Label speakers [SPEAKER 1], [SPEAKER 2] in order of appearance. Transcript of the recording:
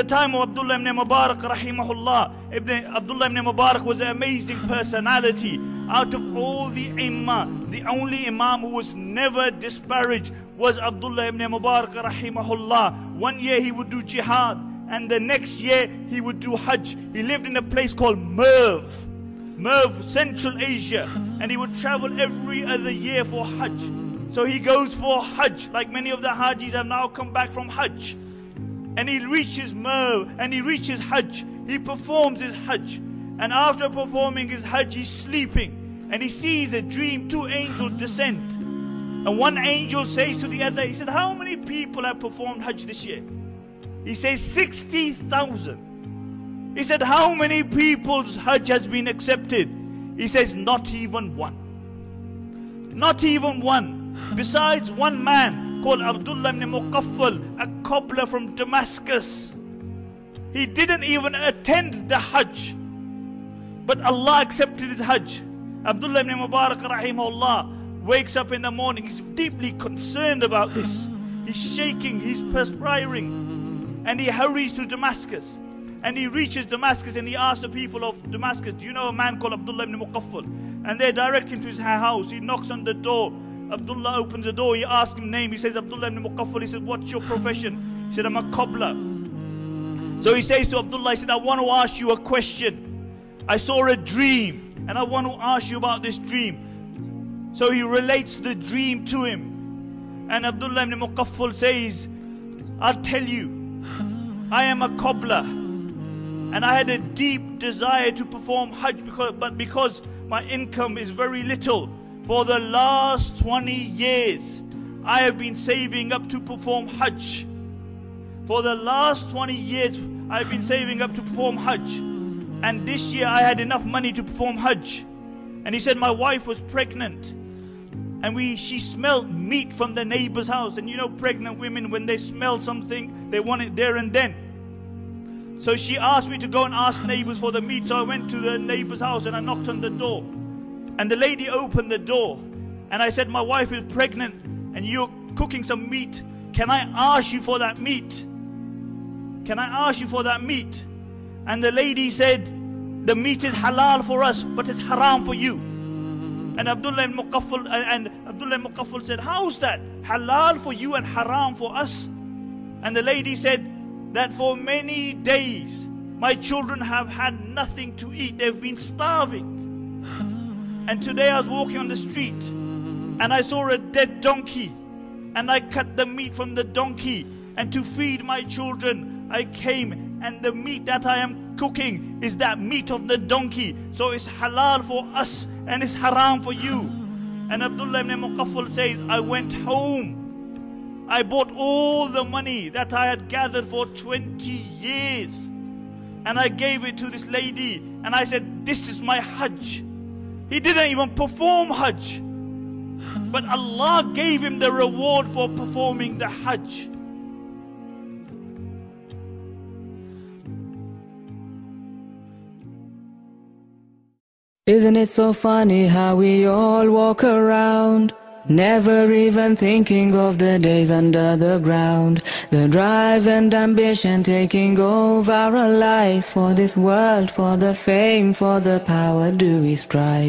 [SPEAKER 1] time of Abdullah ibn Mubarak rahimahullah, Abdullah ibn Mubarak was an amazing personality. Out of all the Imam, the only Imam who was never disparaged was Abdullah ibn Mubarak rahimahullah. One year he would do jihad, and the next year he would do Hajj. He lived in a place called Merv, Central Asia, and he would travel every other year for Hajj. So he goes for Hajj, like many of the Hajis have now come back from Hajj. And he reaches Merv, and he reaches Hajj. He performs his Hajj. And after performing his Hajj, he's sleeping. And he sees a dream, 2 angels descend. And one angel says to the other, he said, how many people have performed Hajj this year? He says 60,000. He said, how many people's Hajj has been accepted? He says, not even one. Not even one. Besides one man called Abdullah ibn Muqaffal, a cobbler from Damascus. He didn't even attend the Hajj, but Allah accepted his Hajj. Abdullah ibn Mubarak rahimahullah wakes up in the morning. He's deeply concerned about this. He's shaking, he's perspiring, and he hurries to Damascus. And he reaches Damascus, and he asks the people of Damascus, do you know a man called Abdullah ibn Muqaffal? And they direct him to his house. He knocks on the door. Abdullah opens the door. He asks him name. He says, Abdullah ibn Muqaffal. He says, what's your profession? He said, I'm a cobbler. So he says to Abdullah, he said, I want to ask you a question. I saw a dream, and I want to ask you about this dream. So he relates the dream to him. And Abdullah ibn Muqaffal says, I'll tell you, I am a cobbler, and I had a deep desire to perform Hajj, because my income is very little. For the last 20 years, I have been saving up to perform Hajj. For the last 20 years, I've been saving up to perform Hajj. And this year, I had enough money to perform Hajj. And he said, my wife was pregnant. And she smelled meat from the neighbor's house. And you know, pregnant women, when they smell something, they want it there and then. So she asked me to go and ask neighbors for the meat. So I went to the neighbor's house and I knocked on the door. And the lady opened the door. And I said, my wife is pregnant and you're cooking some meat. Can I ask you for that meat? Can I ask you for that meat? And the lady said, the meat is halal for us, but it's haram for you. And Abdullah ibn Muqaffal said, how's that? Halal for you and haram for us? And the lady said that for many days, my children have had nothing to eat. They've been starving. And today I was walking on the street and I saw a dead donkey, and I cut the meat from the donkey, and to feed my children I came, and the meat that I am cooking is that meat of the donkey. So it's halal for us and it's haram for you. And Abdullah ibn Muqaffal says, I went home. I bought all the money that I had gathered for 20 years. And I gave it to this lady. And I said, this is my Hajj. He didn't even perform Hajj. But Allah gave him the reward for performing the Hajj.
[SPEAKER 2] Isn't it so funny how we all walk around, never even thinking of the days under the ground, the drive and ambition taking over our lives. For this world, for the fame, for the power do we strive.